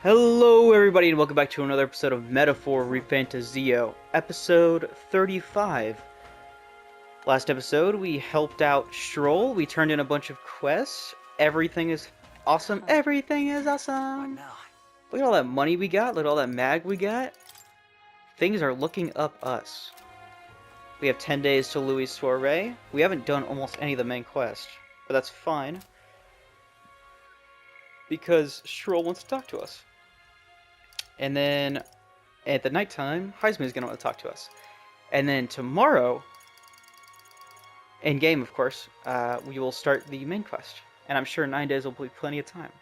Hello everybody and welcome back to another episode of Metaphor ReFantazio, episode 35. Last episode we helped out Stroll, we turned in a bunch of quests, everything is awesome, everything is awesome! Look at all that money we got, look at all that mag we got. Things are looking up us. We have 10 days to Louis' soiree. We haven't done almost any of the main quests, but that's fine. Because Stroll wants to talk to us. And then at the nighttime, Heisman is going to want to talk to us. And then tomorrow, in game, of course, we will start the main quest. And I'm sure 9 days will be plenty of time.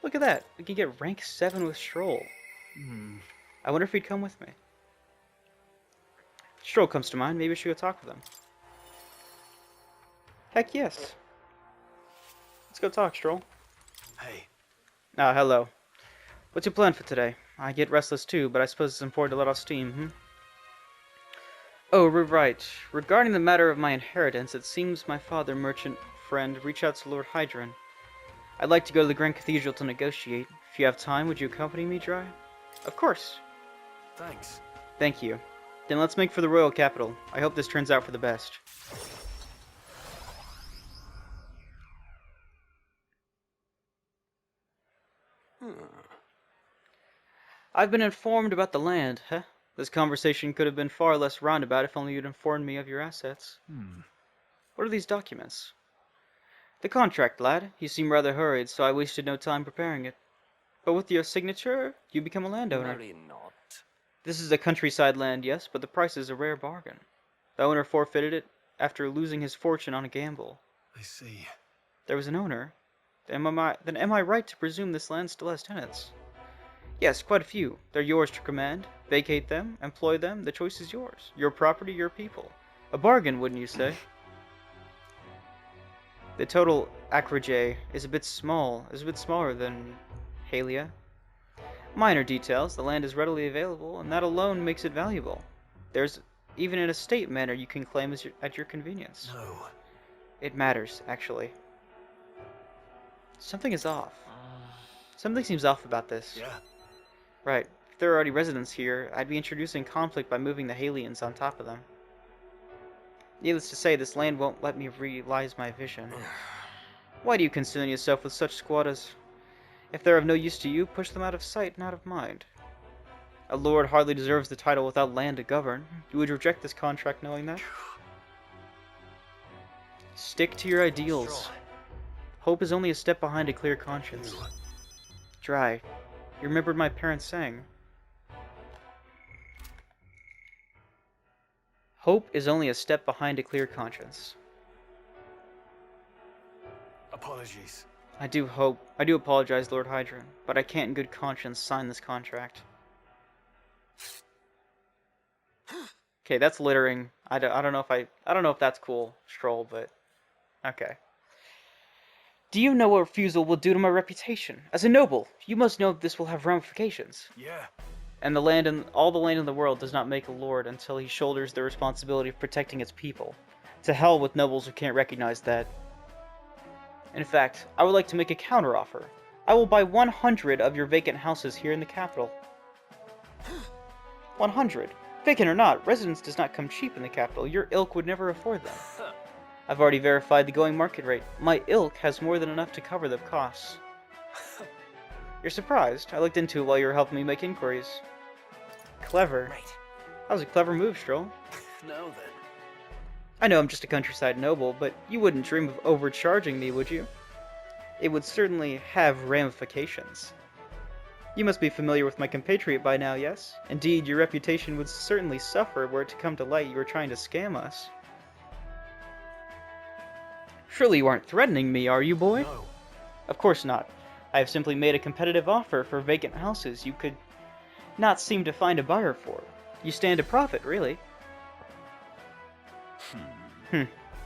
Look at that. We can get rank 7 with Stroll. I wonder if he'd come with me. Stroll comes to mind. Maybe we should go talk with him. Heck yes. Let's go talk, Stroll. Hey. Ah, hello. What's your plan for today? I get restless too, but I suppose it's important to let off steam, Oh, right. Regarding the matter of my inheritance, it seems my father, merchant friend, reached out to Lord Hydron. I'd like to go to the Grand Cathedral to negotiate. If you have time, would you accompany me, Dry? Of course. Thanks. Thank you. Then let's make for the royal capital. I hope this turns out for the best. I've been informed about the land, huh? This conversation could have been far less roundabout if only you'd informed me of your assets. What are these documents? The contract, lad. You seem rather hurried, so I wasted no time preparing it. But with your signature, you become a landowner. Maybe not. This is a countryside land, yes, but the price is a rare bargain. The owner forfeited it after losing his fortune on a gamble. I see. There was an owner. Then am I right to presume this land still has tenants? Yes, quite a few. They're yours to command. Vacate them, employ them, the choice is yours. Your property, your people. A bargain, wouldn't you say? The total acreage is a bit smaller than Halia. Minor details, the land is readily available, and that alone makes it valuable. There's even an estate manor you can claim at your convenience. No. It matters, actually. Something is off. Something seems off about this. Yeah. Right. If there are already residents here, I'd be introducing conflict by moving the Halians on top of them. Needless to say, this land won't let me realize my vision. Why do you concern yourself with such squatters? If they're of no use to you, push them out of sight and out of mind. A lord hardly deserves the title without land to govern. You would reject this contract knowing that? Stick to your ideals. Hope is only a step behind a clear conscience. Dry. You remembered my parents saying. Hope is only a step behind a clear conscience. Apologies. I do apologize, Lord Hydron, but I can't in good conscience sign this contract. Okay, that's littering. I don't know if that's cool, Stroll, but okay. Do you know what refusal will do to my reputation? As a noble, you must know this will have ramifications. Yeah. And all the land in the world does not make a lord until he shoulders the responsibility of protecting its people. To hell with nobles who can't recognize that. In fact, I would like to make a counteroffer. I will buy 100 of your vacant houses here in the capital. 100. Vacant or not, residence does not come cheap in the capital. Your ilk would never afford them. I've already verified the going market rate. My ilk has more than enough to cover the costs. You're surprised. I looked into it while you were helping me make inquiries. Clever. Right. That was a clever move, Stroll. Now then. I know I'm just a countryside noble, but you wouldn't dream of overcharging me, would you? It would certainly have ramifications. You must be familiar with my compatriot by now, yes? Indeed, your reputation would certainly suffer were it to come to light you were trying to scam us. Surely you aren't threatening me, are you, boy? No. Of course not. I have simply made a competitive offer for vacant houses you could not seem to find a buyer for. You stand to profit, really.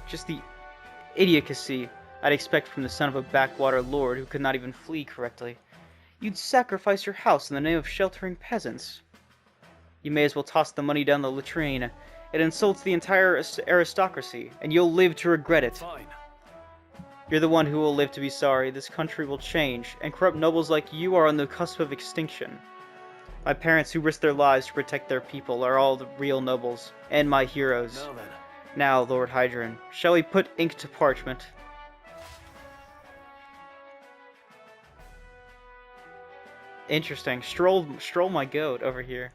Just the idiocy I'd expect from the son of a backwater lord who could not even flee correctly. You'd sacrifice your house in the name of sheltering peasants. You may as well toss the money down the latrine. It insults the entire aristocracy, and you'll live to regret it. Fine. You're the one who will live to be sorry. This country will change, and corrupt nobles like you are on the cusp of extinction. My parents who risked their lives to protect their people are all the real nobles, and my heroes. Now then. Now, Lord Hydron, shall we put ink to parchment? Interesting. Stroll my goat over here.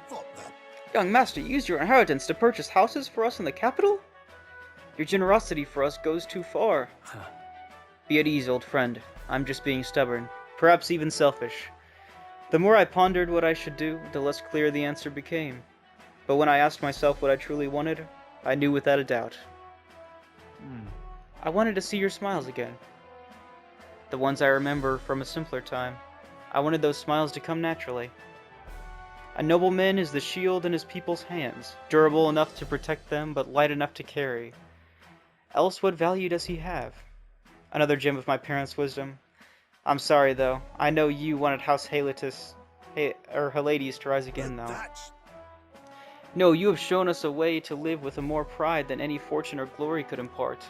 What the? Young master, use your inheritance to purchase houses for us in the capital? Your generosity for us goes too far. Huh. Be at ease, old friend. I'm just being stubborn, perhaps even selfish. The more I pondered what I should do, the less clear the answer became. But when I asked myself what I truly wanted, I knew without a doubt. I wanted to see your smiles again. The ones I remember from a simpler time. I wanted those smiles to come naturally. A nobleman is the shield in his people's hands, durable enough to protect them, but light enough to carry. Else what value does he have? Another gem of my parents' wisdom. I'm sorry, though. I know you wanted House Halitus, Hades to rise again, though. That's... No, you have shown us a way to live with a more pride than any fortune or glory could impart.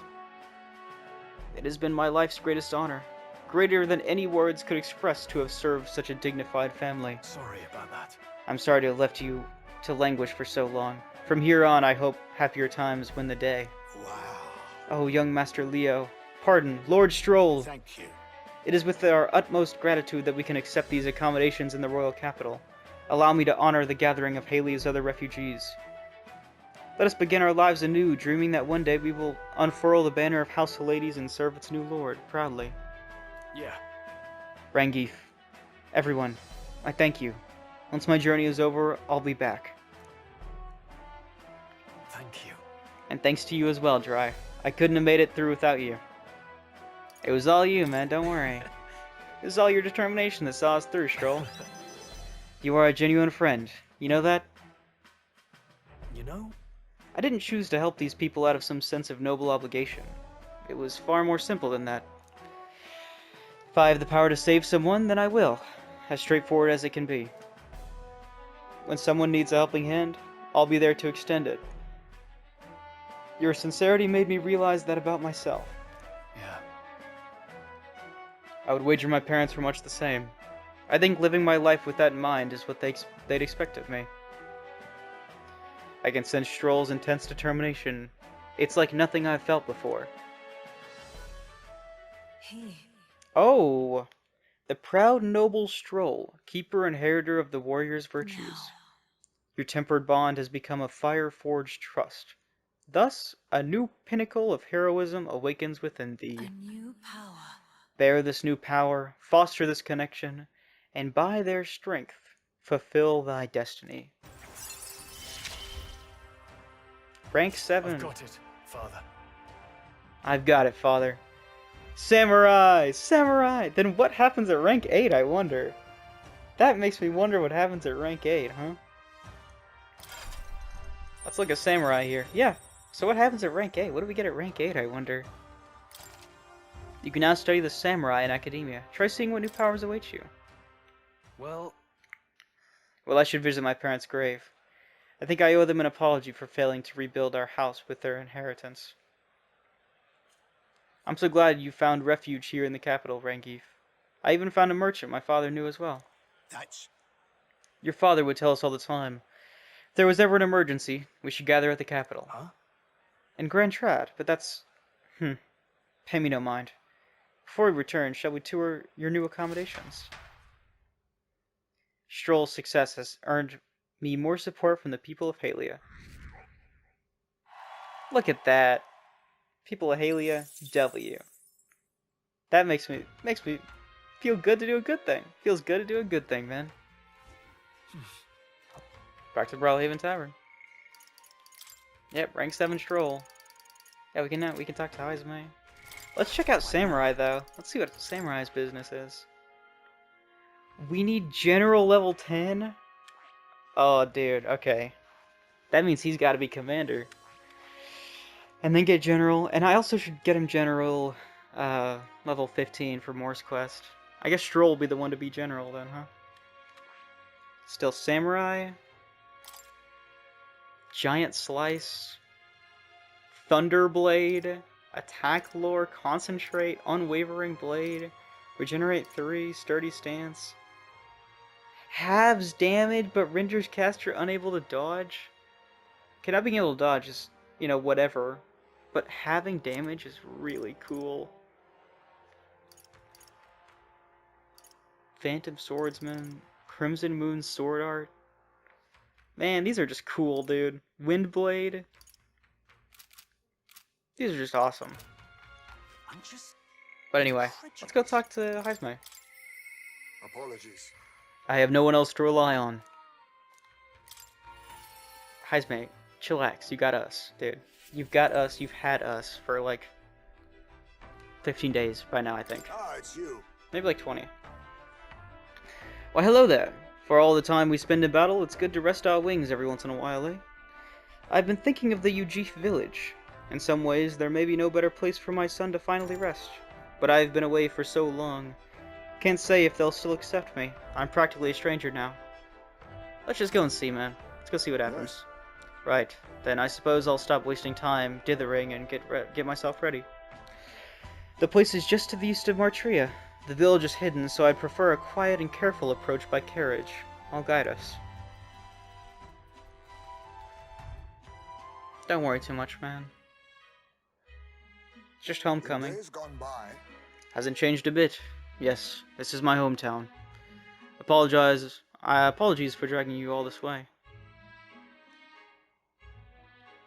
It has been my life's greatest honor, greater than any words could express, to have served such a dignified family. Sorry about that. I'm sorry to have left you to languish for so long. From here on, I hope happier times win the day. Wow. Oh, young Master Leo. Pardon, Lord Stroll. Thank you. It is with our utmost gratitude that we can accept these accommodations in the royal capital. Allow me to honor the gathering of Haley's other refugees. Let us begin our lives anew, dreaming that one day we will unfurl the banner of House Hades and serve its new lord, proudly. Yeah. Rangif, everyone, I thank you. Once my journey is over, I'll be back. Thank you. And thanks to you as well, Dry. I couldn't have made it through without you. It was all you, man, don't worry. It was all your determination that saw us through, Stroll. You are a genuine friend. You know that? You know? I didn't choose to help these people out of some sense of noble obligation. It was far more simple than that. If I have the power to save someone, then I will. As straightforward as it can be. When someone needs a helping hand, I'll be there to extend it. Your sincerity made me realize that about myself. Yeah. I would wager my parents were much the same. I think living my life with that in mind is what they'd expect of me. I can sense Stroll's intense determination. It's like nothing I've felt before. Oh! The proud noble Stroll, keeper and inheritor of the warrior's virtues. Your tempered bond has become a fire-forged trust. Thus, a new pinnacle of heroism awakens within thee. A new power. Bear this new power, foster this connection, and by their strength, fulfill thy destiny. Rank 7. I've got it, Father. I've got it, Father. Samurai! Samurai! Then what happens at rank 8, I wonder? That makes me wonder what happens at rank 8, huh? Let's look at Samurai here. Yeah, so what happens at rank 8? What do we get at rank 8, I wonder? You can now study the Samurai in academia. Try seeing what new powers await you. Well, I should visit my parents' grave. I think I owe them an apology for failing to rebuild our house with their inheritance. I'm so glad you found refuge here in the capital, Rangif. I even found a merchant my father knew as well. That's... Your father would tell us all the time. If there was ever an emergency, we should gather at the capital. huh? In Grand Trad, but that's... Pay me no mind. Before we return, shall we tour your new accommodations? Stroll's success has earned me more support from the people of Halia. Look at that. People of Halia, W. That makes me feel good to do a good thing. Feels good to do a good thing, man. Back to Brawlhaven Tavern. Yep, rank 7 Stroll. Yeah, we can talk to Izme. Let's check out Samurai though. Let's see what Samurai's business is. We need General level 10? Oh, dude, okay. That means he's got to be Commander. And then get General, and I also should get him General level 15 for Morse Quest. I guess Stroll will be the one to be General then, huh? Still Samurai. Giant Slice. Thunderblade. Attack lore, concentrate, unwavering blade, regenerate 3, sturdy stance. Halves damage, but renders caster unable to dodge. Okay, not being able to dodge is, whatever. But having damage is really cool. Phantom Swordsman, Crimson Moon Sword Art. Man, these are just cool, dude. Windblade. These are just awesome. But anyway, let's go talk to Heisme. Apologies. I have no one else to rely on. Heisme, chillax. You got us, dude. You've got us. You've had us for like 15 days by now, I think. Ah, it's you. Maybe like 20. Why, hello there. For all the time we spend in battle, it's good to rest our wings every once in a while, eh? I've been thinking of the Ujif village. In some ways, there may be no better place for my son to finally rest. But I've been away for so long. Can't say if they'll still accept me. I'm practically a stranger now. Let's just go and see, man. Let's go see what happens. Yes. Right. Then I suppose I'll stop wasting time dithering and get myself ready. The place is just to the east of Martria. The village is hidden, so I'd prefer a quiet and careful approach by carriage. I'll guide us. Don't worry too much, man. It's just homecoming. The days gone by. Hasn't changed a bit. Yes, this is my hometown. Apologies for dragging you all this way.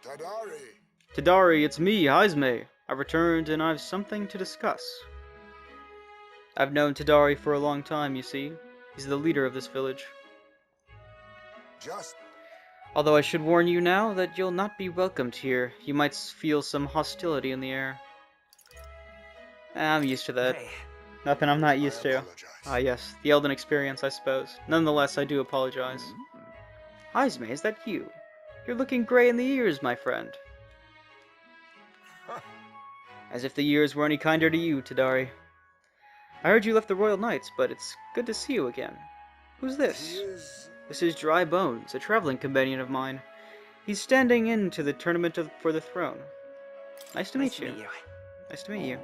Tadari. Tadari, it's me, Heisme. I've returned and I've something to discuss. I've known Tadari for a long time, you see. He's the leader of this village. Just. Although I should warn you now that you'll not be welcomed here. You might feel some hostility in the air. I'm used to that. Hey, Nothing I'm not used I to. apologize. Ah, yes, the Elden experience, I suppose. Nonetheless, I do apologize. Heisme, is that you? You're looking gray in the ears, my friend. As if the years were any kinder to you, Tadari. I heard you left the Royal Knights, but it's good to see you again. Who's He this? is. This is Dry Bones, a traveling companion of mine. He's standing in to the tournament for the throne. Nice to meet you. Nice to meet you.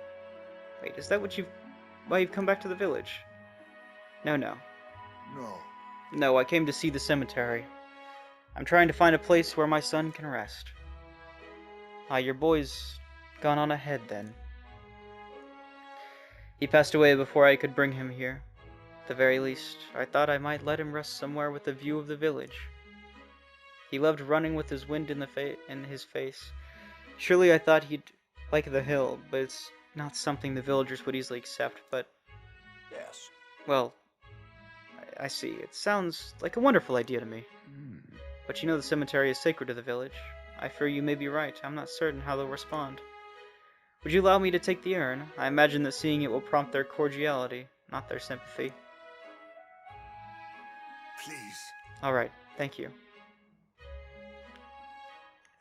Wait, is that why you've come back to the village? No. No. No, I came to see the cemetery. I'm trying to find a place where my son can rest. Ah, your boy's gone on ahead then. He passed away before I could bring him here. At the very least, I thought I might let him rest somewhere with a view of the village. He loved running with his wind in his face. Surely I thought he'd like the hill, but it's not something the villagers would easily accept, but... Yes. Well, I see. It sounds like a wonderful idea to me. But you know the cemetery is sacred to the village. I fear you may be right. I'm not certain how they'll respond. Would you allow me to take the urn? I imagine that seeing it will prompt their cordiality, not their sympathy. Please. Alright, thank you.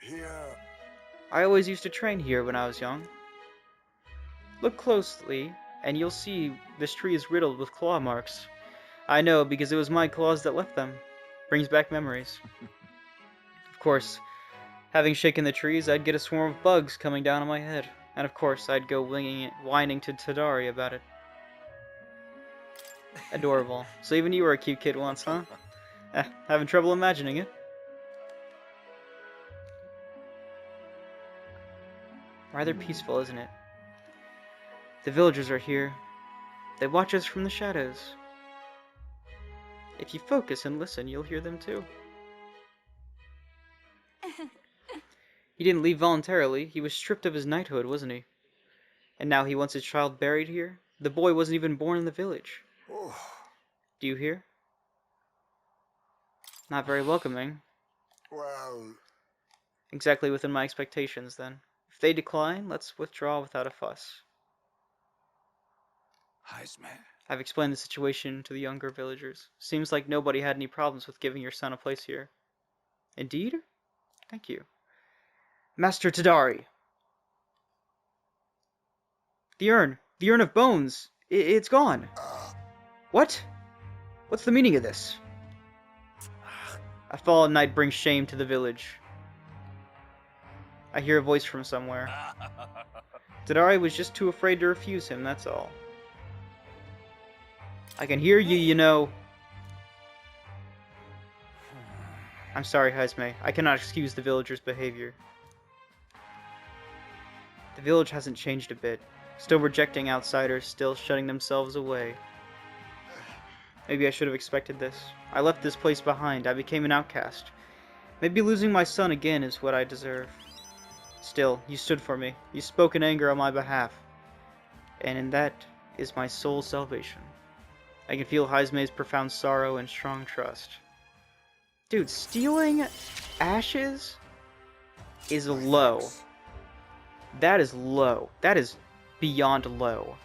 Here. I always used to train here when I was young. Look closely, and you'll see this tree is riddled with claw marks. I know, because it was my claws that left them. Brings back memories. Of course, having shaken the trees, I'd get a swarm of bugs coming down on my head. And of course, I'd go whining to Tadari about it. Adorable. So even you were a cute kid once, huh? Having trouble imagining it. Rather peaceful, isn't it? The villagers are here. They watch us from the shadows. If you focus and listen, you'll hear them too. He didn't leave voluntarily. He was stripped of his knighthood, wasn't he? And now he wants his child buried here? The boy wasn't even born in the village. Oh. Do you hear? Not very welcoming. Well. Exactly within my expectations, then. If they decline, let's withdraw without a fuss. Heisme. I've explained the situation to the younger villagers. Seems like nobody had any problems with giving your son a place here. Indeed? Thank you. Master Tadari! The urn! The urn of bones! It's gone! What? What's the meaning of this? A fallen knight brings shame to the village. I hear a voice from somewhere. Tadari was just too afraid to refuse him, that's all. I can hear you, you know. I'm sorry, Haizme. I cannot excuse the villagers' behavior. The village hasn't changed a bit. Still rejecting outsiders, still shutting themselves away. Maybe I should have expected this. I left this place behind. I became an outcast. Maybe losing my son again is what I deserve. Still, you stood for me. You spoke in anger on my behalf. And in that is my soul's salvation. I can feel Haizme's profound sorrow and strong trust. Dude, stealing ashes is low. That is low. That is beyond low.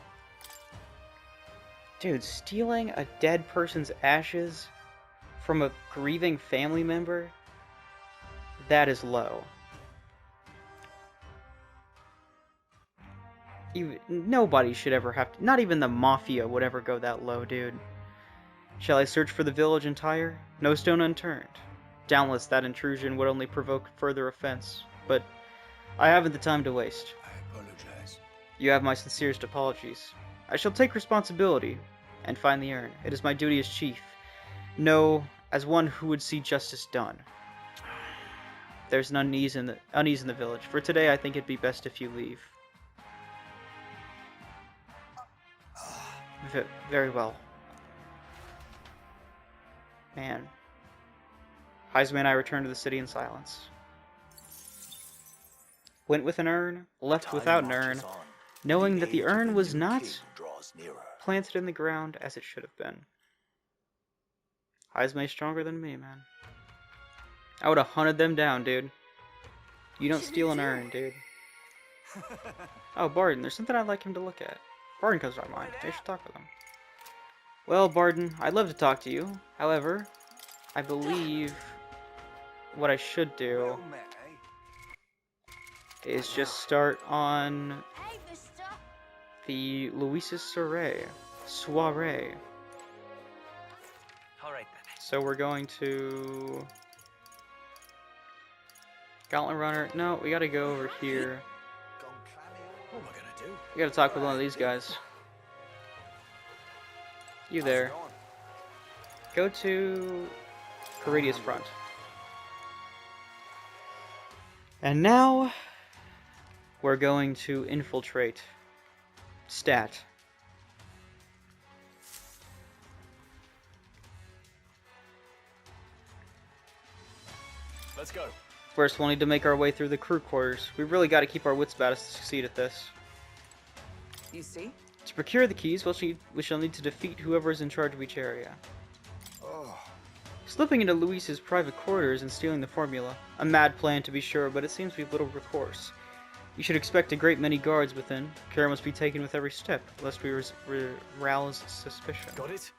Dude, stealing a dead person's ashes from a grieving family member? That is low. Nobody should ever have to, not even the Mafia would ever go that low, dude. Shall I search for the village entire? No stone unturned. Doubtless that intrusion would only provoke further offense, but I haven't the time to waste. I apologize. You have my sincerest apologies. I shall take responsibility and find the urn. It is my duty as chief. No, as one who would see justice done. There's an unease in the village. For today, I think it'd be best if you leave. Very well. Man. Haizme and I returned to the city in silence. Went with an urn, left without an urn, knowing that the urn was not planted in the ground as it should have been. Haizme's stronger than me, man. I would have hunted them down, dude. You don't steal an urn, dude. Oh, Barden, there's something I'd like him to look at. Barden comes to my mind. I should talk with him. Well, Barden, I'd love to talk to you. However, I believe what I should do is just start on the Louisa's Soiree. Alright then. So we're going to... Gauntlet Runner. No, we gotta go over here. What am I gonna do? We gotta talk with one of these guys. You there. Go to Charudius front. And now we're going to infiltrate. Stat. Let's go. First, we'll need to make our way through the crew quarters. We've really got to keep our wits about us to succeed at this. You see? To procure the keys, we shall need to defeat whoever is in charge of each area. Oh, Slipping into Luis's private quarters and stealing the formula. A mad plan to be sure, but it seems we've little recourse. You should expect a great many guards within. Care must be taken with every step, lest we rouse suspicion. Got it?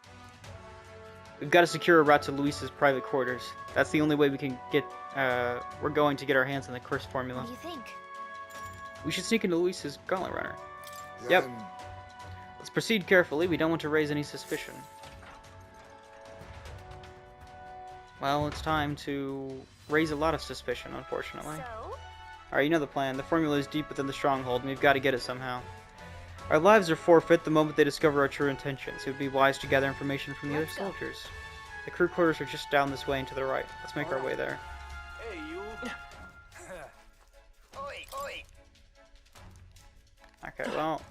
We've got to secure a route to Luis's private quarters. That's the only way we can get, we're going to get our hands on the cursed formula. What do you think? We should sneak into Luis's Gauntlet Runner. Yep. then Let's proceed carefully, we don't want to raise any suspicion. Well, it's time to raise a lot of suspicion, unfortunately. So? Alright, you know the plan. The formula is deep within the stronghold, and we've got to get it somehow. Our lives are forfeit the moment they discover our true intentions. It would be wise to gather information from the other Let's go. soldiers. The crew quarters are just down this way and to the right. Let's make our way there. Hey, you. Oi, oi. Okay, well...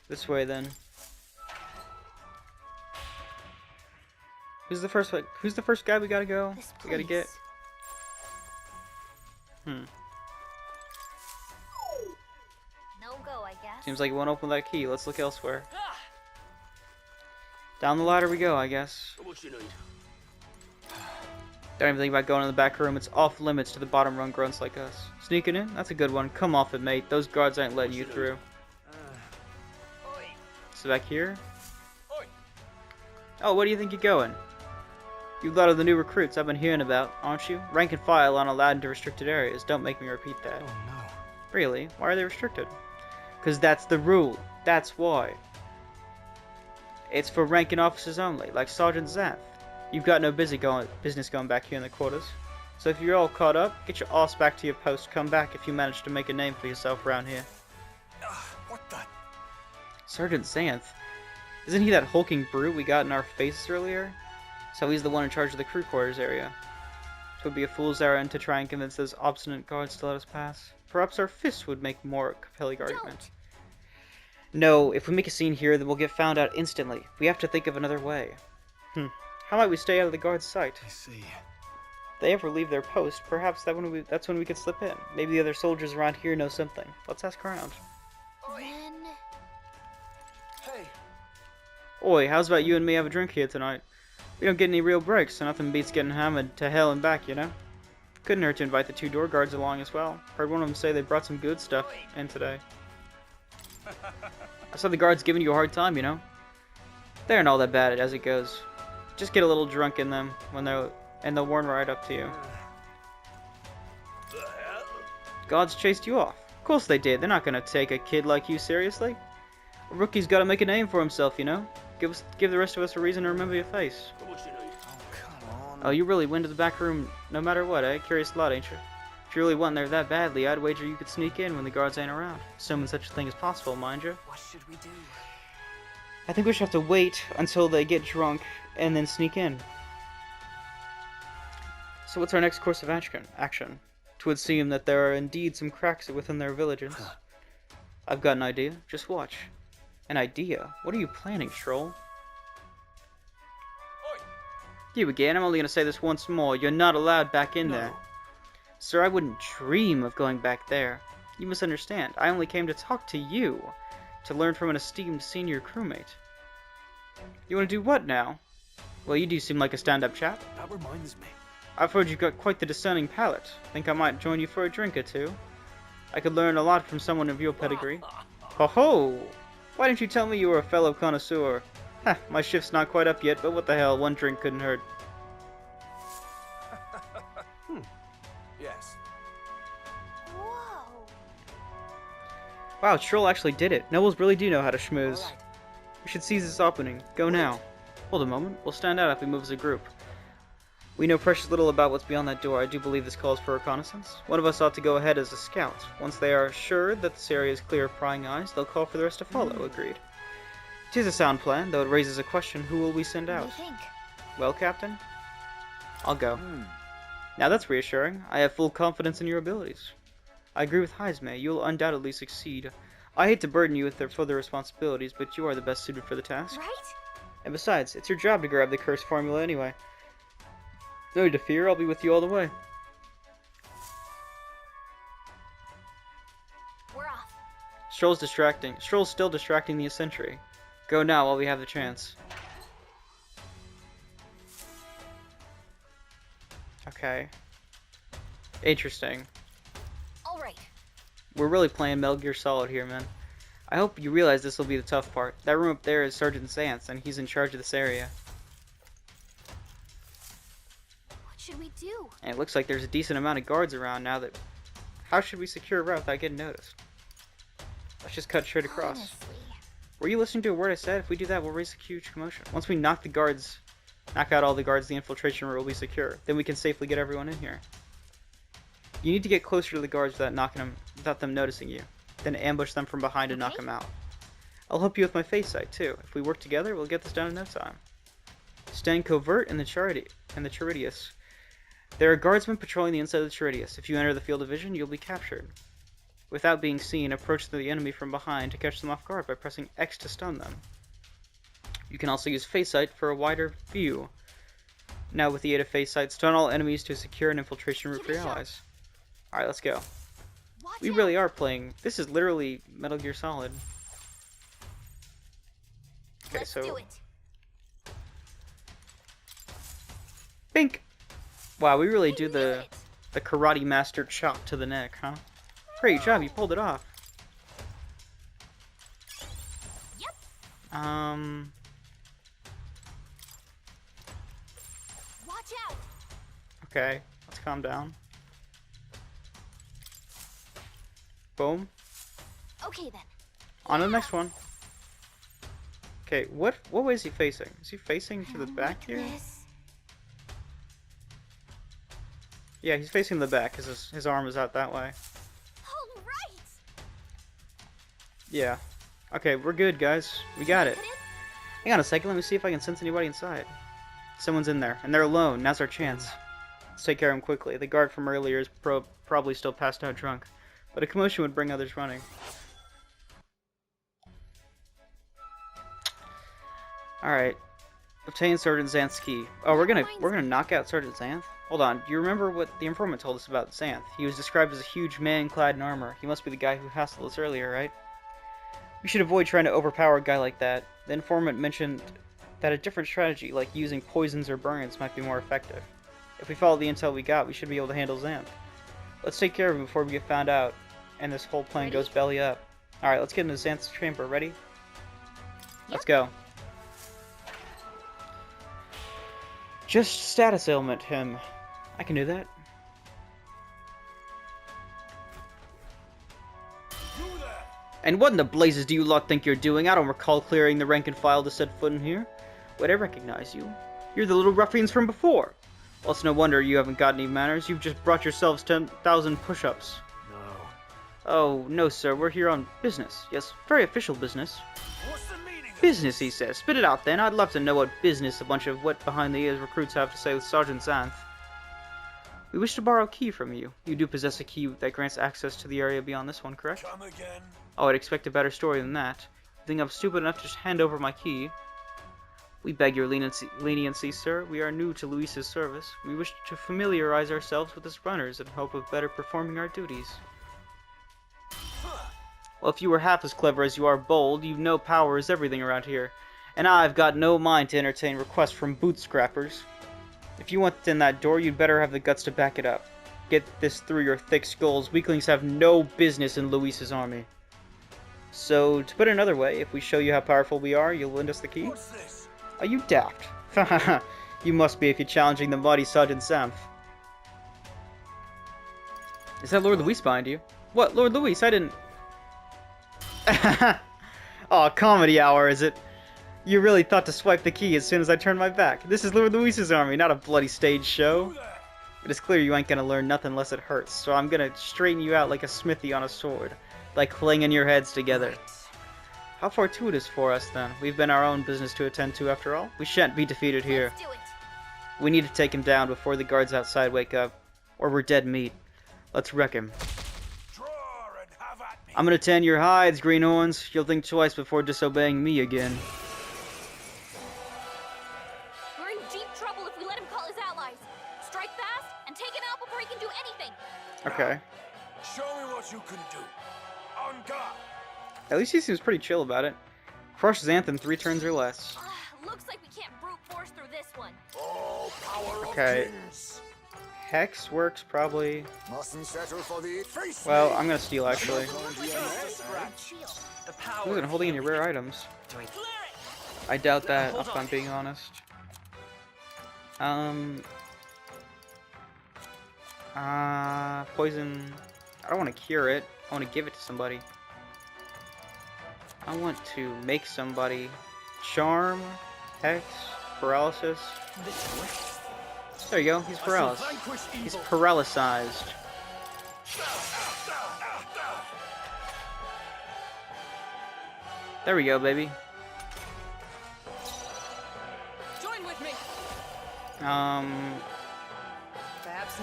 This way, then. Who's the first guy we gotta go? This We gotta get... place. No go, I guess. Seems like it won't open that key. Let's look elsewhere. Down the ladder we go, I guess. What you need? Don't even think about going in the back room. It's off limits to the bottom rung grunts like us. Sneaking in? That's a good one. Come off it, mate. Those guards ain't letting you through. Oi. So back here? Oi. Oh, where do you think you're going? You've lot of the new recruits I've been hearing about, aren't you? Rank and file on allowed into restricted areas. Don't make me repeat that. Oh no. Really? Why are they restricted? Because that's the rule. That's why. It's for ranking officers only, like Sergeant Zath. You've got no business going back here in the quarters. So if you're all caught up, get your ass back to your post. Come back if you manage to make a name for yourself around here. Sergeant Xanth. Isn't he that hulking brute we got in our faces earlier? So he's the one in charge of the crew quarters area. It would be a fool's errand to try and convince those obstinate guards to let us pass. Perhaps our fists would make more compelling argument. No, if we make a scene here, then we'll get found out instantly. We have to think of another way. How might we stay out of the guards' sight? I see. If they ever leave their post, perhaps that's when we could slip in. Maybe the other soldiers around here know something. Let's ask around. When... Hey. Oi, how's about you and me have a drink here tonight? We don't get any real breaks, so nothing beats getting hammered to hell and back, you know? Couldn't hurt to invite the 2 door guards along as well. Heard one of them say they brought some good stuff in today. I saw the guards giving you a hard time, you know? They aren't all that bad as it goes. Just get a little drunk in them and they'll warm right up to you. The hell? Gods chased you off. Of course they did. They're not gonna take a kid like you seriously. A rookie's gotta make a name for himself, you know? Give the rest of us a reason to remember your face. Oh, come on. Oh, you really went to the back room no matter what, eh? Curious lot, ain't you? If you really want there that badly, I'd wager you could sneak in when the guards ain't around. Assuming such a thing is possible, mind you. What should we do? I think we should have to wait until they get drunk and then sneak in. So what's our next course of action? It would seem that there are indeed some cracks within their vigilant. I've got an idea. Just watch. An idea? What are you planning, Stroll? Oi. You again. I'm only going to say this once more. You're not allowed back in there. Sir, I wouldn't dream of going back there. You misunderstand. I only came to talk to you. To learn from an esteemed senior crewmate. You want to do what now? Well, you do seem like a stand-up chap. That reminds me. I've heard you've got quite the discerning palate. Think I might join you for a drink or two? I could learn a lot from someone of your pedigree. Ho-ho! Why didn't you tell me you were a fellow connoisseur? Ha, my shift's not quite up yet, but what the hell, one drink couldn't hurt. Yes. Whoa. Wow, Stroll actually did it. Nobles really do know how to schmooze. Alright. We should seize this opening. Go now. Hold a moment. We'll stand out if we move as a group. We know precious little about what's beyond that door. I do believe this calls for reconnaissance. One of us ought to go ahead as a scout. Once they are assured that this area is clear of prying eyes, they'll call for the rest to follow. Agreed. 'Tis a sound plan, though it raises a question. Who will we send out? I think. Well, Captain? I'll go. Now that's reassuring. I have full confidence in your abilities. I agree with Heisme. You'll undoubtedly succeed. I hate to burden you with their further responsibilities, but you are the best suited for the task. Right? And besides, it's your job to grab the cursed formula anyway. No need to fear, I'll be with you all the way. We're off. Stroll's still distracting the sentry. Go now while we have the chance. Okay. Interesting. Alright. We're really playing Metal Gear Solid here, man. I hope you realize this will be the tough part. That room up there is Sergeant Xanth, and he's in charge of this area. What should we do? And it looks like there's a decent amount of guards around now that... How should we secure a route without getting noticed? Let's just cut straight across. Honestly. Were you listening to a word I said? If we do that, we'll raise a huge commotion. Once we knock out all the guards, the infiltration room will be secure. Then we can safely get everyone in here. You need to get closer to the guards without them noticing you. Then ambush them from behind and knock them out. I'll help you with my face sight too. If we work together, we'll get this done in no time. Stand covert in the Charudius. There are guardsmen patrolling the inside of the Charudius. If you enter the field of vision, you'll be captured. Without being seen, approach the enemy from behind to catch them off guard by pressing X to stun them. You can also use face sight for a wider view. Now with the aid of face sight, stun all enemies to secure an infiltration route for your allies. Alright, let's go. Watch We out. really are playing. This is literally Metal Gear Solid. Okay, Let's so do it. Bink! Wow, we really We do knew the it. karate master chop to the neck, huh? Great job, you pulled it off. Yep. Watch out. Okay, let's calm down. Boom. Okay then. On to the next one. Okay, what way is he facing? Is he facing to the back here? This. Yeah, he's facing the back because his arm is out that way. All right. Yeah. Okay, we're good, guys. We got it. Cut in? Hang on a second, let me see if I can sense anybody inside. Someone's in there, and they're alone. Now's our chance. Let's take care of him quickly. The guard from earlier is probably still passed out drunk, but a commotion would bring others running. Alright. Obtain Sergeant Xanth's key. Oh, we're gonna knock out Sergeant Xanth? Hold on, do you remember what the informant told us about Xanth? He was described as a huge man clad in armor. He must be the guy who hassled us earlier, right? We should avoid trying to overpower a guy like that. The informant mentioned that a different strategy, like using poisons or burns, might be more effective. If we follow the intel we got, we should be able to handle Xanth. Let's take care of him before we get found out, and this whole plan goes belly up. Alright, let's get into Xanth's chamber. Ready? Let's go. Just status ailment him. I can do that. And what in the blazes do you lot think you're doing? I don't recall clearing the rank and file to set foot in here. Wait, I recognize you. You're the little ruffians from before. Well, it's no wonder you haven't got any manners. You've just brought yourselves 10,000 push-ups. No. Oh, no, sir. We're here on business. Yes, very official business. What's the meaning of Business, he says. Spit it out, then. I'd love to know what business a bunch of wet behind-the-ears recruits have to say with Sergeant Xanth. We wish to borrow a key from you. You do possess a key that grants access to the area beyond this one, correct? Come again? Oh, I'd expect a better story than that. You think I'm stupid enough to just hand over my key? We beg your leniency, sir. We are new to Luis's service. We wish to familiarize ourselves with his runners in hope of better performing our duties. Well, if you were half as clever as you are bold, you'd know power is everything around here. And I've got no mind to entertain requests from boot scrappers. If you want in that door, you'd better have the guts to back it up. Get this through your thick skulls. Weaklings have no business in Luis's army. So, to put it another way, if we show you how powerful we are, you'll lend us the key? What's this? Are you daft? Hahaha. You must be if you're challenging the mighty Sergeant Xanth. Is that Lord Luis behind you? What, Lord Luis? I didn't... Oh, comedy hour, is it? You really thought to swipe the key as soon as I turned my back. This is Lord Luis's army, not a bloody stage show. Who there? It is clear you ain't gonna learn nothing unless it hurts, so I'm gonna straighten you out like a smithy on a sword, like clanging your heads together. How fortuitous for us, then. We've been our own business to attend to, after all. We shan't be defeated here. Let's do it. We need to take him down before the guards outside wake up, or we're dead meat. Let's wreck him. Draw and have at me. I'm gonna tan your hides, greenhorns. You'll think twice before disobeying me again. We're in deep trouble if we let him call his allies. Strike fast and take him out before he can do anything. Okay. Show me what you can do. On guard. At least he seems pretty chill about it. Crush Xanth in 3 turns or less. Looks like we can't brute force through this one. Oh, power Okay. of kings. Hex works probably. Mustn't settle for the face. Well, I'm gonna steal actually. Shield. Who's it holding any rare items? I doubt that, if I'm being honest. Poison. I don't want to cure it. I want to give it to somebody. I want to make somebody. Charm, Hex, Paralysis. There you go, he's paralyzed. He's paralyzed. There we go, baby. Join with me. Perhaps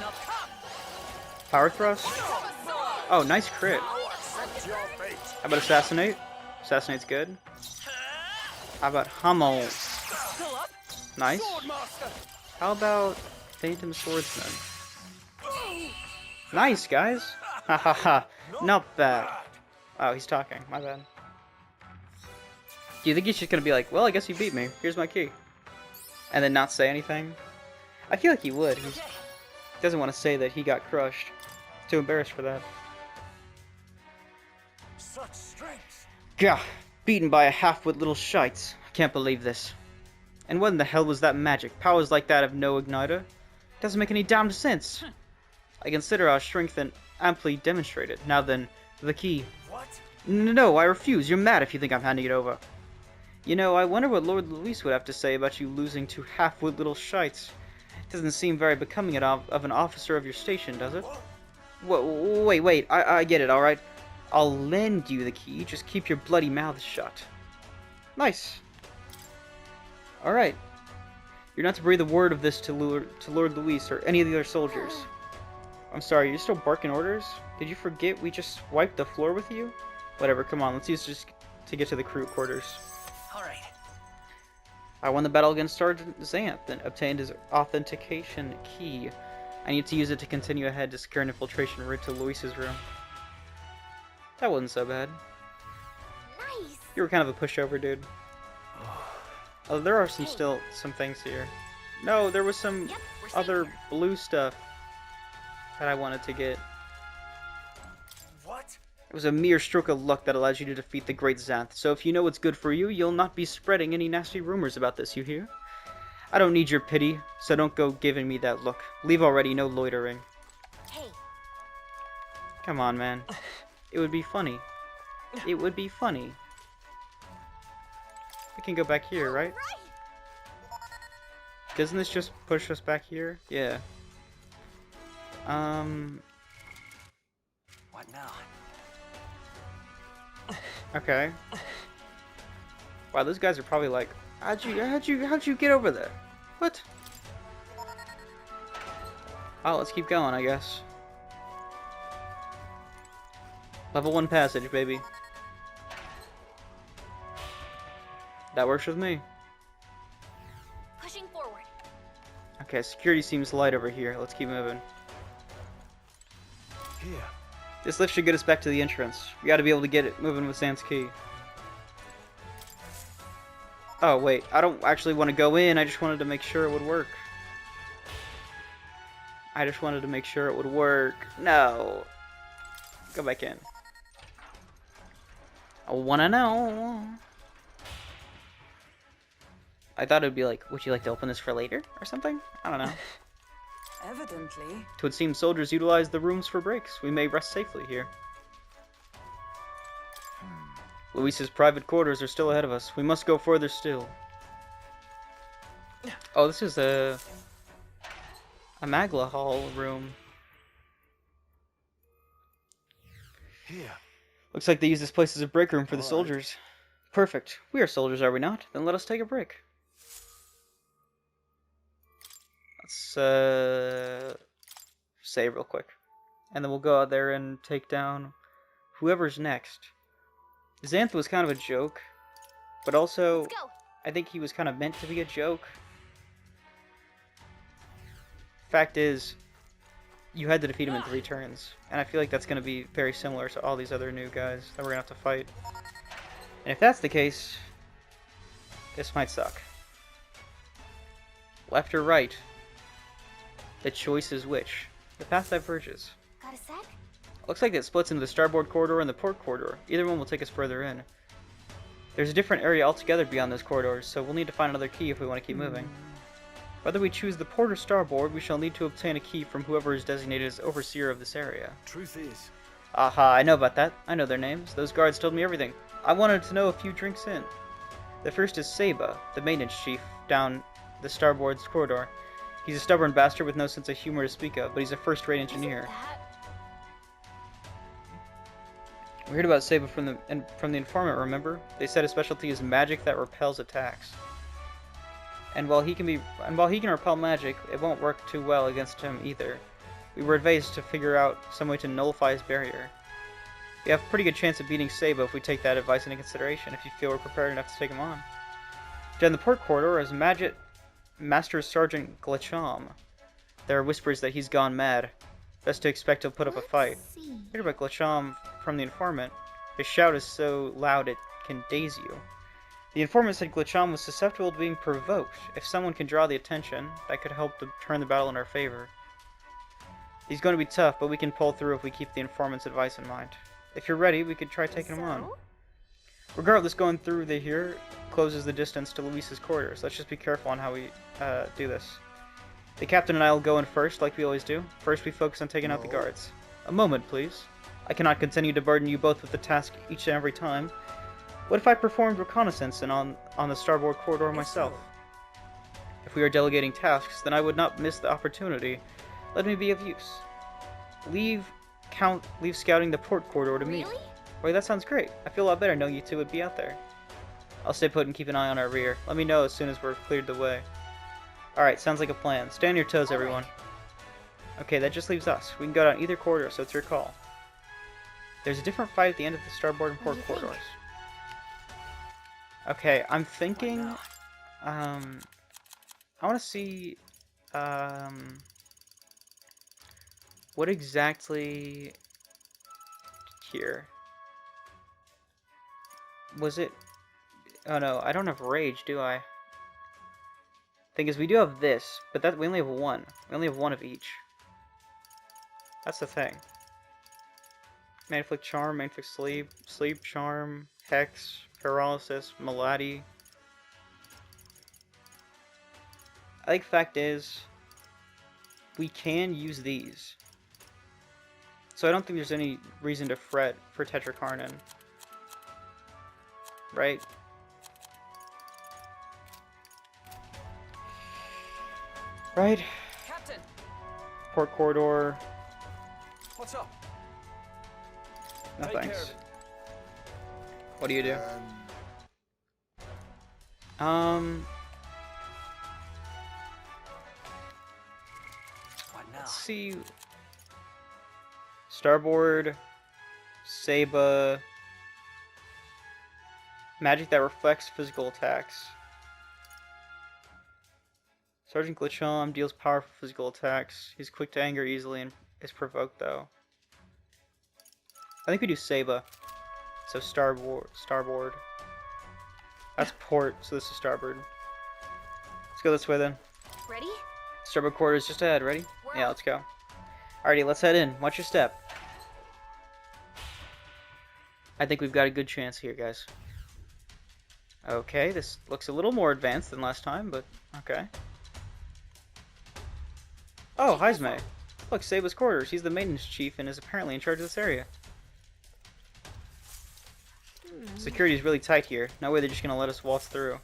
not. Power Thrust? Oh, nice crit. Accept your fate. How about Assassinate? Assassinate's good. How about Hummel? Still up. Nice. Swordmaster. How about Phantom Swordsman? Nice, guys. Ha ha ha. Not bad. Oh, he's talking. My bad. Do you think he's just gonna be like, well, I guess you beat me. Here's my key. And then not say anything? I feel like he would. He doesn't want to say that he got crushed. Too embarrassed for that. Such strength. Gah! Beaten by a half-wit little shites. I can't believe this. And what in the hell was that magic? Powers like that have no igniter? Doesn't make any damn sense. I consider our strength and amply demonstrated. Now then, the key. What? No, I refuse. You're mad if you think I'm handing it over. You know, I wonder what Lord Luis would have to say about you losing to half-wit little shites. It doesn't seem very becoming of an officer of your station, does it? Wait, I get it, alright? I'll lend you the key, just keep your bloody mouth shut. Nice. Alright. You're not to breathe a word of this to Lord Luis or any of the other soldiers. I'm sorry, you're still barking orders? Did you forget we just wiped the floor with you? Whatever, come on, let's use this to get to the crew quarters. Alright. I won the battle against Sergeant Xanth and obtained his authentication key. I need to use it to continue ahead to secure an infiltration route to Luis's room. That wasn't so bad. Nice. You were kind of a pushover, dude. Oh, there are some things here. No, there was some Yep, we're safe other here. blue stuff that I wanted to get. What? It was a mere stroke of luck that allows you to defeat the Great Xanth, so if you know what's good for you, you'll not be spreading any nasty rumors about this, you hear? I don't need your pity, so don't go giving me that look. Leave already, no loitering. Hey, Come on, man. It would be funny. It would be funny. We can go back here, right? Doesn't this just push us back here? Yeah. What now? Okay. Wow, those guys are probably like, how'd you get over there? What? Oh, let's keep going, I guess. Level 1 passage, baby. That works with me. pushing forward. Okay, security seems light over here. Let's keep moving. Here. This lift should get us back to the entrance. We gotta be able to get it moving with Sans key. Oh, wait. I don't actually want to go in. I just wanted to make sure it would work. I just wanted to make sure it would work. No. Go back in. I wanna know. I thought it would be like, would you like to open this for later? Or something? I don't know. Evidently. It would seem soldiers utilize the rooms for breaks. We may rest safely here. Luis's private quarters are still ahead of us. We must go further still. Oh, this is a Magla Hall room. Here. Looks like they use this place as a break room for the Alright. soldiers. Perfect. We are soldiers, are we not? Then let us take a break. Let's save real quick. And then we'll go out there and take down whoever's next. Xanth was kind of a joke, but also Let's go. I think he was kind of meant to be a joke. Fact is, you had to defeat him in 3 turns, and I feel like that's going to be very similar to all these other new guys that we're going to have to fight. And if that's the case, this might suck. Left or right? The choice is which? The path diverges. Got a sec? Looks like it splits into the starboard corridor and the port corridor. Either one will take us further in. There's a different area altogether beyond those corridors, so we'll need to find another key if we want to keep moving. Whether we choose the port or starboard, we shall need to obtain a key from whoever is designated as overseer of this area. Truth is, Aha, I know about that. I know their names. Those guards told me everything. I wanted to know a few drinks in. The first is Seba, the maintenance chief, down the starboard's corridor. He's a stubborn bastard with no sense of humor to speak of, but he's a first-rate engineer. That... We heard about Seba from the informant, remember? They said his specialty is magic that repels attacks. And while he can repel magic, it won't work too well against him either. We were advised to figure out some way to nullify his barrier. We have a pretty good chance of beating Seba if we take that advice into consideration, if you feel we're prepared enough to take him on. Down the port corridor is Master Sergeant Glitcham. There are whispers that he's gone mad. Best to expect he'll put up a fight. Let's see. Heard about Glitcham from the informant. His shout is so loud it can daze you. The informant said Glitcham was susceptible to being provoked. If someone can draw the attention, that could help to turn the battle in our favor. He's going to be tough, but we can pull through if we keep the informant's advice in mind. If you're ready, we could try taking him on. So? Regardless, going through here closes the distance to Luis's quarters. Let's just be careful on how we do this. The captain and I will go in first, like we always do. First, we focus on taking out the guards. A moment, please. I cannot continue to burden you both with the task each and every time. What if I performed reconnaissance and on the starboard corridor myself? If we are delegating tasks, then I would not miss the opportunity. Let me be of use. Leave scouting the port corridor to me. Really? Wait, that sounds great. I feel a lot better knowing you two would be out there. I'll stay put and keep an eye on our rear. Let me know as soon as we're cleared the way. Alright, sounds like a plan. Stay on your toes, everyone. Okay, that just leaves us. We can go down either corridor, so it's your call. There's a different fight at the end of the starboard and port corridors. Okay, I'm thinking... I want to see... what exactly... Here. Was it... Oh no, I don't have rage, do I? Thing is, we do have this, but that we only have one. We only have one of each. That's the thing. Main Inflict Charm, Main Inflict Sleep, Sleep Charm, Hex, Paralysis, Malady. I think fact is, we can use these. So I don't think there's any reason to fret for Tetracarnon. Right? Right? Captain! Port corridor. What's up? No Take care thanks. of it. What do you do? What now? Let's see. Starboard, Saba, magic that reflects physical attacks. Sergeant Glitchhelm deals powerful physical attacks. He's quick to anger easily and is provoked though. I think we do Saba. So starboard. That's port, so this is starboard. Let's go this way then. Ready? Starboard quarters just ahead, ready? We're Yeah, off. let's go. Alrighty, let's head in. Watch your step. I think we've got a good chance here, guys. Okay, this looks a little more advanced than last time, but okay. Oh, Heisme. Look, Saba's quarters. He's the maintenance chief and is apparently in charge of this area. Security's really tight here. No way they're just gonna let us waltz through.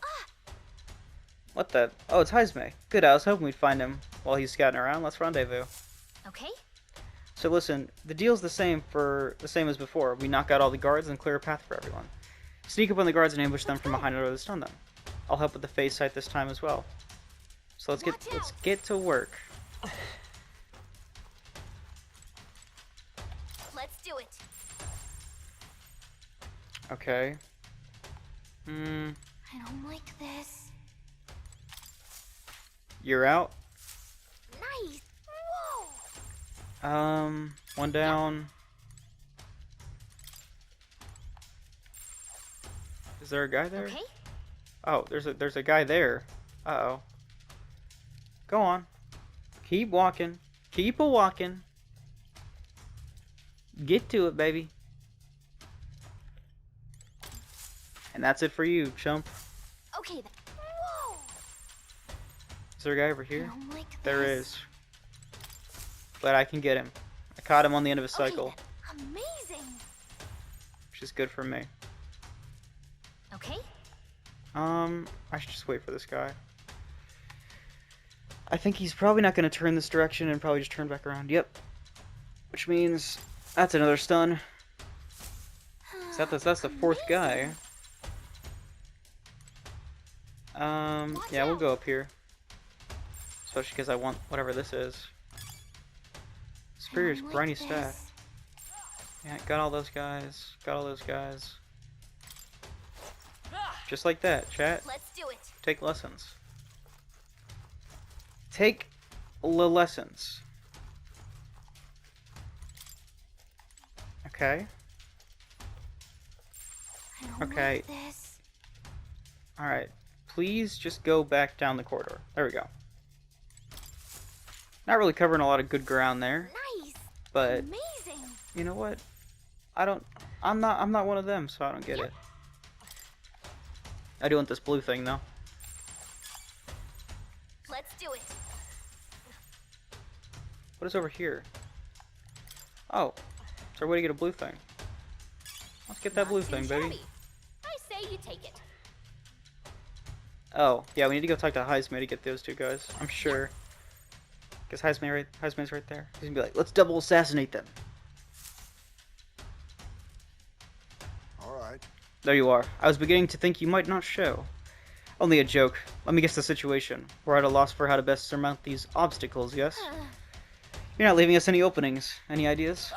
What the? Oh, it's Heisme. Good, I was hoping we'd find him while he's scouting around. Let's rendezvous. Okay. So listen, the deal's the same as before. We knock out all the guards and clear a path for everyone. Sneak up on the guards and ambush them from behind in order to stun them. I'll help with the phase sight this time as well. So let's get to work. Let's do it. Okay. I don't like this. You're out. Nice. Whoa. One down. Is there a guy there? Okay. Oh, there's a guy there. Uh-oh. Go on. Keep walking. Keep a walking. Get to it, baby. And that's it for you, chump. Okay then. Whoa. Is there a guy over I here? don't like this. There is. But I can get him. I caught him on the end of his Okay, cycle, then. Amazing. which is good for me. Okay. I should just wait for this guy. I think he's probably not going to turn this direction and probably just turn back around. Yep. Which means that's another stun. So that's the fourth guy. Yeah, we'll go up here. Especially because I want whatever this is. Superior's I don't briny like stat. this. Yeah, got all those guys. Got all those guys. Just like that, chat. Let's do it. Take lessons. Take lessons. Okay. I don't Okay. like this. Alright. Please just go back down the corridor. There we go. Not really covering a lot of good ground there, Nice. but Amazing. you know what? I'm not one of them, so I don't get it. I do want this blue thing though. Let's do it. What is over here? Oh, is there a way to get a blue thing? Let's get that Not blue too thing, baby. shabby. I say you take it. Oh, yeah, we need to go talk to Heisme to get those two guys. I'm sure. Because Heisme's right there. He's gonna be like, let's double assassinate them. There you are. I was beginning to think you might not show. Only a joke. Let me guess the situation. We're at a loss for how to best surmount these obstacles, yes? You're not leaving us any openings. Any ideas?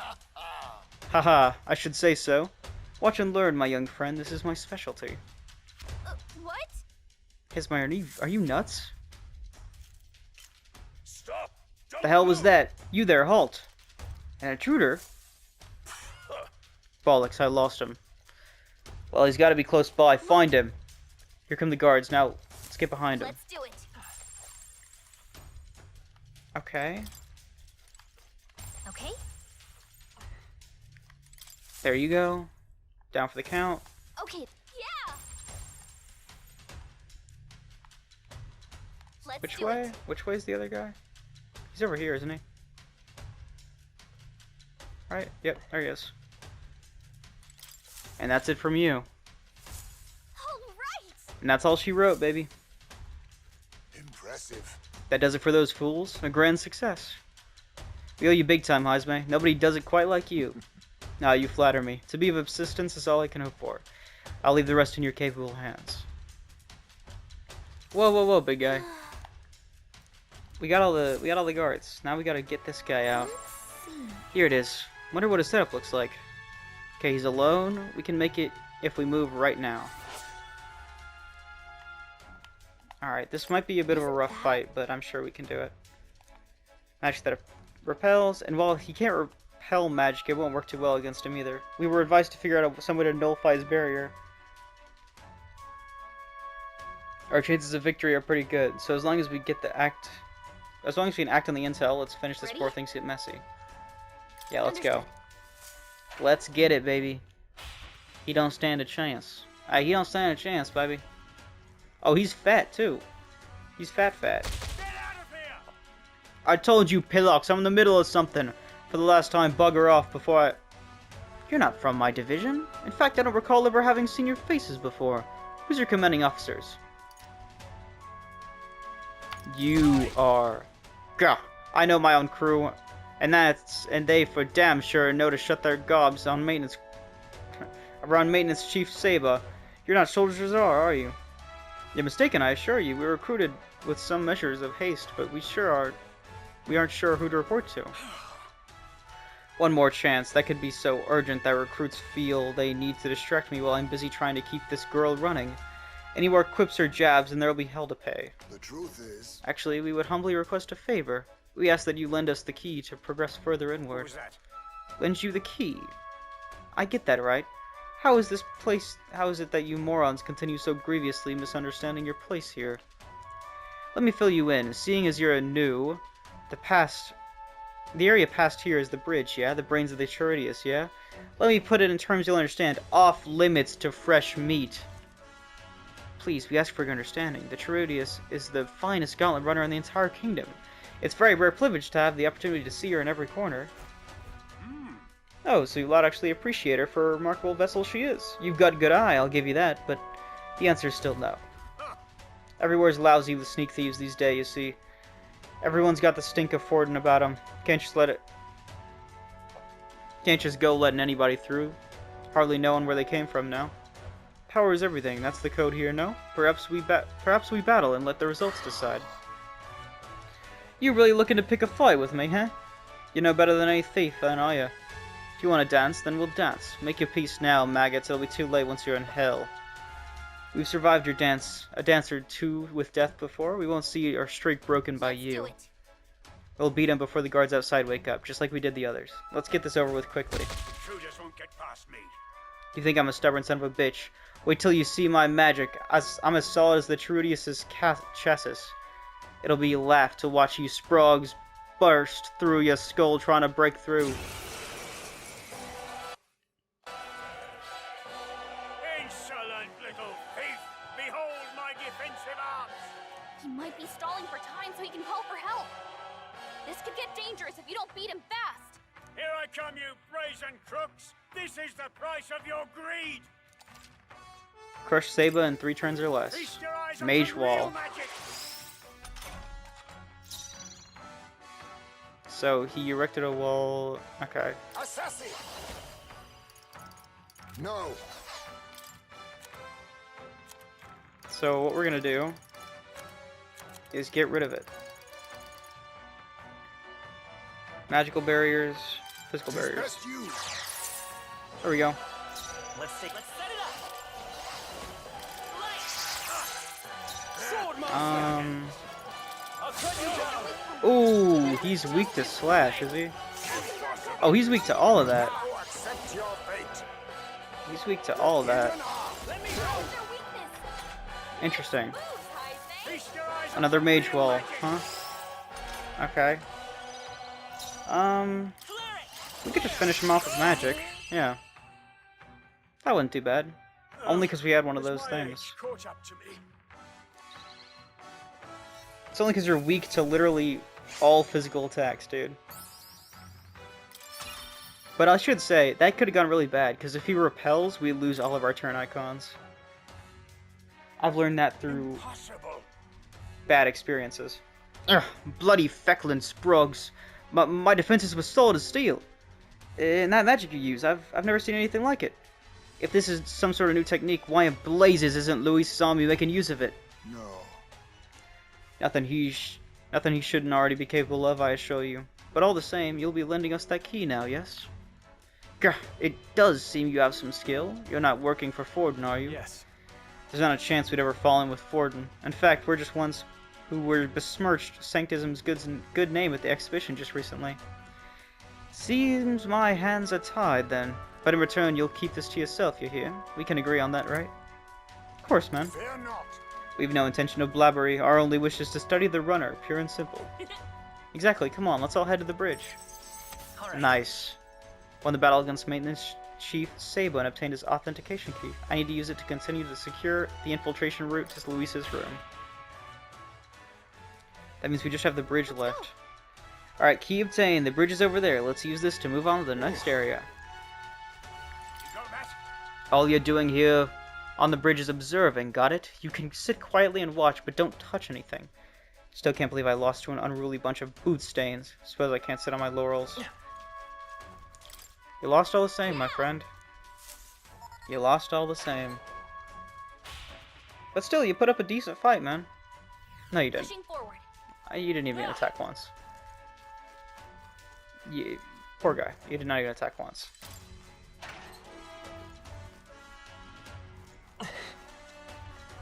Haha, I should say so. Watch and learn, my young friend. This is my specialty. What? Hismeyer, are you nuts? Stop! Don't The hell was move. that? You there, halt! An intruder? Bollocks, I lost him. Well, he's got to be close by. Find him. Here come the guards. Now, let's get behind him. Let's do it. Okay. Okay? There you go. Down for the count. Okay, yeah! Let's Which do way? it. Which way's the other guy? He's over here, isn't he? Right? Yep, there he is. And that's it from you. All right! And that's all she wrote, baby. Impressive. That does it for those fools. A grand success. We owe you big time, Heisme. Nobody does it quite like you. Ah, you flatter me. To be of assistance is all I can hope for. I'll leave the rest in your capable hands. Whoa, whoa, whoa, big guy. We got all the guards. Now we gotta get this guy out. Here it is. Wonder what his setup looks like. Okay, he's alone. We can make it if we move right now. Alright, this might be a bit of a rough fight, but I'm sure we can do it. Magic that repels, and while he can't repel magic, it won't work too well against him either. We were advised to figure out some way to nullify his barrier. Our chances of victory are pretty good, so as long as we can act on the intel, let's finish this before things get messy. Yeah, let's go. Let's get it, baby. He don't stand a chance. He don't stand a chance, baby. Oh, he's fat, too. He's fat. Get out of here! I told you, Pilox, I'm in the middle of something. For the last time, bugger off before I... You're not from my division. In fact, I don't recall ever having seen your faces before. Who's your commanding officers? You are... Gah! I know my own crew. And they for damn sure know to shut their gobs on maintenance... around maintenance Chief Saba. You're not soldiers are you? You're mistaken, I assure you. We were recruited with some measures of haste, but we aren't sure who to report to. One more chance. That could be so urgent that recruits feel they need to distract me while I'm busy trying to keep this girl running. Any more quips or jabs and there'll be hell to pay. The truth is... Actually, we would humbly request a favor. We ask that you lend us the key to progress further What inward. was that? Lend you the key. I get that right. How is it that you morons continue so grievously misunderstanding your place here? Let me fill you in. Seeing as you're new, the area past here is the bridge, yeah? The brains of the Charudius, yeah? Let me put it in terms you'll understand. Off limits to fresh meat. Please, we ask for your understanding. The Charudius is the finest gauntlet runner in the entire kingdom. It's a very rare privilege to have the opportunity to see her in every corner. Oh, so you lot actually appreciate her for a remarkable vessel she is. You've got a good eye, I'll give you that, but the answer's still no. Everywhere's lousy with sneak thieves these days, you see. Everyone's got the stink of Forden about them. Can't just go letting anybody through. Hardly knowing where they came from now. Power is everything, that's the code here, no? Perhaps we battle and let the results decide. You really looking to pick a fight with me, huh? You know better than any thief, then, are ya? If you want to dance, then we'll dance. Make your peace now, maggots. It'll be too late once you're in hell. We've survived your dance, a dance or two with death before. We won't see our streak broken by you. We'll beat him before the guards outside wake up, just like we did the others. Let's get this over with quickly. Intruders won't get past me. You think I'm a stubborn son of a bitch? Wait till you see my magic. I'm as solid as the Charudius' chassis. It'll be a laugh to watch you sprogs burst through your skull trying to break through. Insolent little thief! Behold my defensive arts! He might be stalling for time so he can call for help. This could get dangerous if you don't beat him fast. Here I come, you brazen crooks! This is the price of your greed! Crush Saba in 3 turns or less. Feast your eyes on Mage the wall. real magic! So he erected a wall. Okay. Assassin! No! So what we're gonna do is get rid of it. Magical barriers, physical barriers. Best you. There we go. Let's set it up. Sword monster. I'll cut you down. Ooh, he's weak to slash, is he? Oh, he's weak to all of that. Now accept your fate. He's weak to all of that. Let me What go. is their weakness? Interesting. Moves, Heisman. Feast your eyes on Another the mage real wall, magic. huh? Okay. We could just finish him off with magic. Yeah. That wasn't too bad. Only because we had one of those My things. age caught up to me. It's only because you're weak to literally all physical attacks, dude. But I should say, that could have gone really bad, because if he repels, we lose all of our turn icons. I've learned that through Impossible. bad experiences. Ugh, bloody fecklin sprugs. My defenses were solid as steel. And that magic you use, I've never seen anything like it. If this is some sort of new technique, why in blazes isn't Luis' army making use of it? No. Nothing he shouldn't already be capable of, I assure you. But all the same, you'll be lending us that key now, yes? Gah, it does seem you have some skill. You're not working for Forden, are you? Yes. There's not a chance we'd ever fall in with Forden. In fact, we're just ones who were besmirched Sanctism's good name at the exhibition just recently. Seems my hands are tied, then. But in return, you'll keep this to yourself, you hear? We can agree on that, right? Of course, man. Fear not. We've no intention of blabbery. Our only wish is to study the runner, pure and simple. Exactly, come on, let's all head to the bridge. All right. Nice. When the battle against maintenance chief Sabon obtained his authentication key, I need to use it to continue to secure the infiltration route to Luis's room. That means we just have the bridge left. Alright, key obtained. The bridge is over there. Let's use this to move on to the next area. You got that? All you're doing here on the bridge is observing, got it? You can sit quietly and watch, but don't touch anything. Still can't believe I lost to an unruly bunch of boot stains. Suppose I can't sit on my laurels. You lost all the same, my friend. You lost all the same. But still, you put up a decent fight, man. No, you didn't. Pushing forward. You didn't even attack once. You, poor guy. You did not even attack once.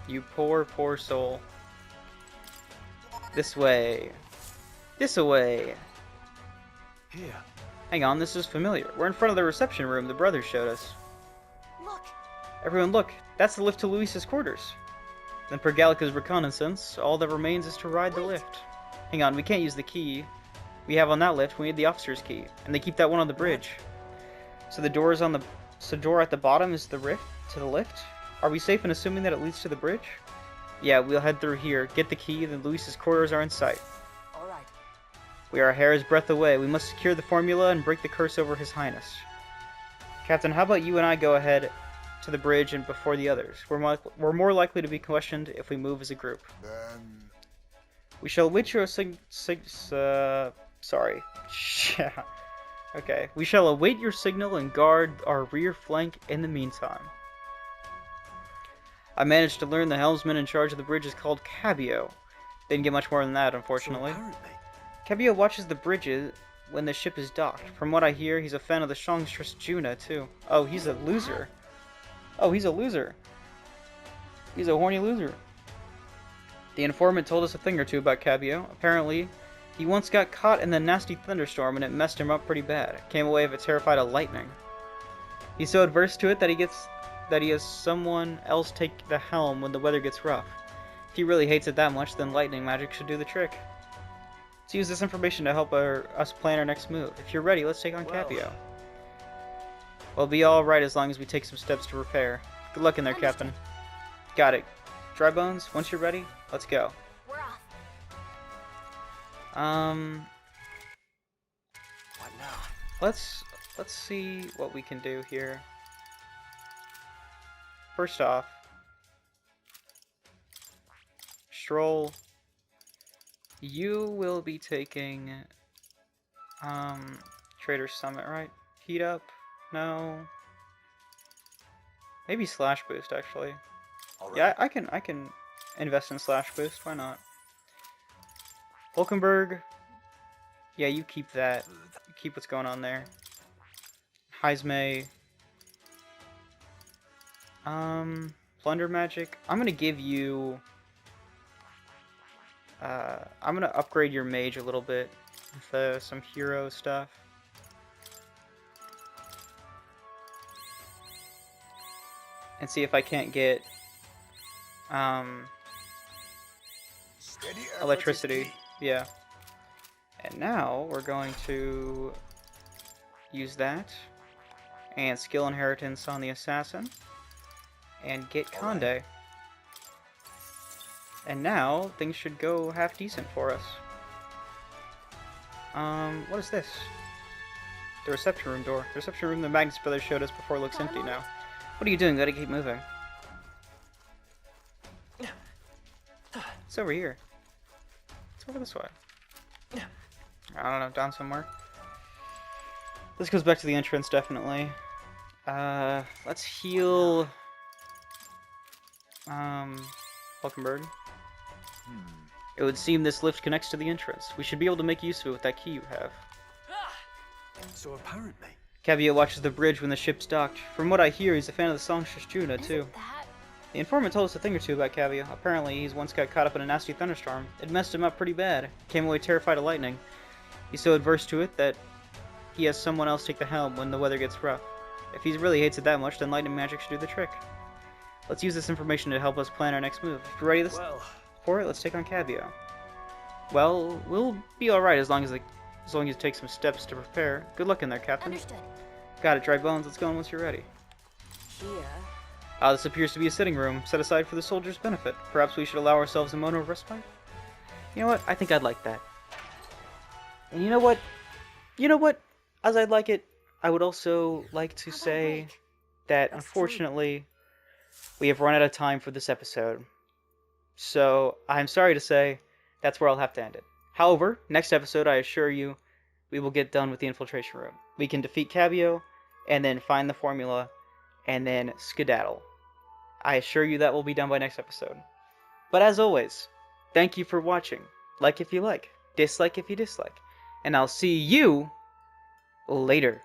You poor, poor soul. This way. This way. Here. Hang on, this is familiar. We're in front of the reception room the brothers showed us. Look. Everyone look, that's the lift to Luis's quarters. Then per Gallica's reconnaissance, all that remains is to ride the lift. Hang on, we can't use the key we have on that lift, we need the officer's key. And they keep that one on the bridge. So the door is on the... So door at the bottom is the rift to the lift? Are we safe in assuming that it leads to the bridge? Yeah, we'll head through here, get the key, then Luis's quarters are in sight. All right. We are a hair's breadth away. We must secure the formula and break the curse over His Highness. Captain, how about you and I go ahead to the bridge and before the others? We're more likely to be questioned if we move as a group. Then We shall await your sorry. Okay. We shall await your signal and guard our rear flank in the meantime. I managed to learn the helmsman in charge of the bridge is called Cabio. Didn't get much more than that, unfortunately. So apparently. Cabio watches the bridges when the ship is docked. From what I hear, he's a fan of the songstress Juna, too. Oh, he's a loser. Oh, he's a loser. He's a horny loser. The informant told us a thing or two about Cabio. Apparently, he once got caught in the nasty thunderstorm and it messed him up pretty bad. Came away of it terrified of lightning. He's so adverse to it that he has someone else take the helm when the weather gets rough. If he really hates it that much, then lightning magic should do the trick. Let's use this information to help us plan our next move. If you're ready, let's take on Capio. We'll be alright as long as we take some steps to repair. Good luck in there, Captain. Got it. Dry Bones, once you're ready, let's go. We're off. What now? Let's see what we can do here. First off, Stroll, you will be taking Trader Summit, right? Heat up? No. Maybe Slash Boost actually. All right. Yeah, I can invest in Slash Boost. Why not? Hulkenberg. Yeah, you keep that. You keep what's going on there. Heismay. Plunder Magic. I'm gonna give you... I'm gonna upgrade your mage a little bit with some hero stuff. And see if I can't get electricity. Yeah. And now we're going to use that and skill inheritance on the assassin and get Conde. And now things should go half decent for us. What is this? The reception room door. The reception room the Magnus Brothers showed us before looks empty now. What are you doing? Gotta keep moving. It's over here. It's over this way. I don't know, down somewhere. This goes back to the entrance, definitely. Let's heal... Hulkenberg. It would seem this lift connects to the entrance. We should be able to make use of it with that key you have. So apparently... Cavia watches the bridge when the ship's docked. From what I hear, he's a fan of the song Shashuna, too. The informant told us a thing or two about Cavia. Apparently, he's once got caught up in a nasty thunderstorm. It messed him up pretty bad. Came away terrified of lightning. He's so adverse to it that he has someone else take the helm when the weather gets rough. If he really hates it that much, then lightning magic should do the trick. Let's use this information to help us plan our next move. If you're ready for it, let's take on Cavia. Well, we'll be alright as long as you take some steps to prepare. Good luck in there, Captain. Understood. Got it, dry bones. Let's go on once you're ready. Here. This appears to be a sitting room, set aside for the soldiers' benefit. Perhaps we should allow ourselves a moment of respite? You know what? I think I'd like that. And you know what? As I'd like it, I would also like to say that, unfortunately, we have run out of time for this episode. So, I'm sorry to say, that's where I'll have to end it. However, next episode, I assure you, we will get done with the infiltration room. We can defeat Cabio, and then find the formula, and then skedaddle. I assure you that will be done by next episode. But as always, thank you for watching. Like if you like, dislike if you dislike. And I'll see you later.